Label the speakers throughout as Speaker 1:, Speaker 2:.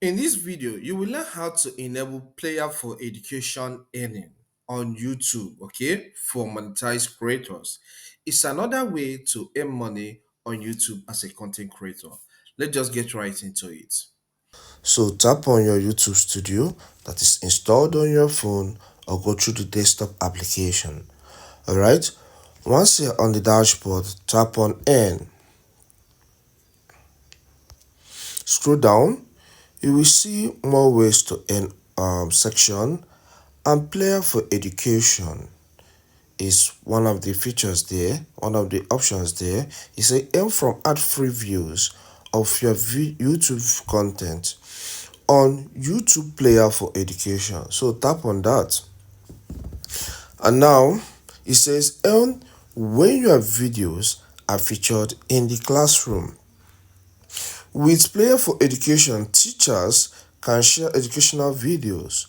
Speaker 1: In this video, you will learn how to enable player for education earning on YouTube, okay, for monetized creators. It's another way to earn money on YouTube as a content creator. Let's just get right into it.
Speaker 2: So tap on your YouTube Studio that is installed on your phone or go through the desktop application. Alright, once you're on the dashboard, tap on Earn. Scroll down, you will see more ways to earn section, and player for education is one of the features there, one of the options there. You say earn from ad-free views of your YouTube content on YouTube player for education. So tap on that. And now it says earn when your videos are featured in the classroom. With Player for Education, teachers can share educational videos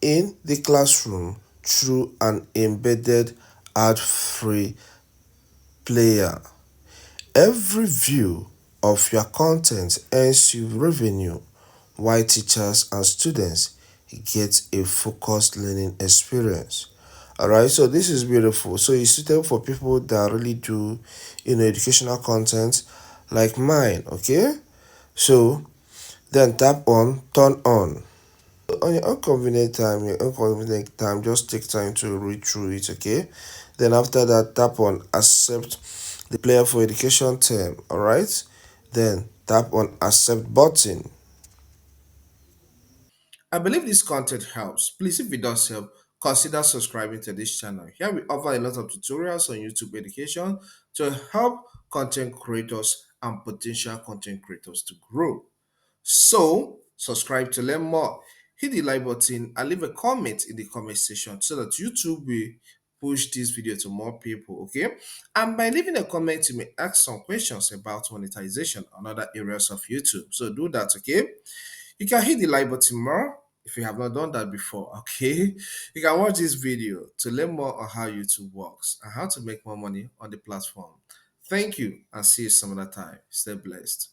Speaker 2: in the classroom through an embedded ad-free player. Every view of your content earns you revenue, while teachers and students get a focused learning experience. Alright, so this is beautiful. So it's suitable for people that really do, educational content like mine. Okay, so then tap on turn on. On your inconvenient time, just take time to read through it, okay? Then after that, tap on accept the player for education term, alright? Then tap on accept button.
Speaker 1: I believe this content helps. Please, if it does help, consider subscribing to this channel. Here we offer a lot of tutorials on YouTube education to help content creators and potential content creators to grow. So, subscribe to learn more. Hit the like button and leave a comment in the comment section so that YouTube will push this video to more people, okay? And by leaving a comment, you may ask some questions about monetization and other areas of YouTube. So do that, okay? You can hit the like button more if you have not done that before, okay? You can watch this video to learn more on how YouTube works and how to make more money on the platform. Thank you and see you some other time. Stay blessed.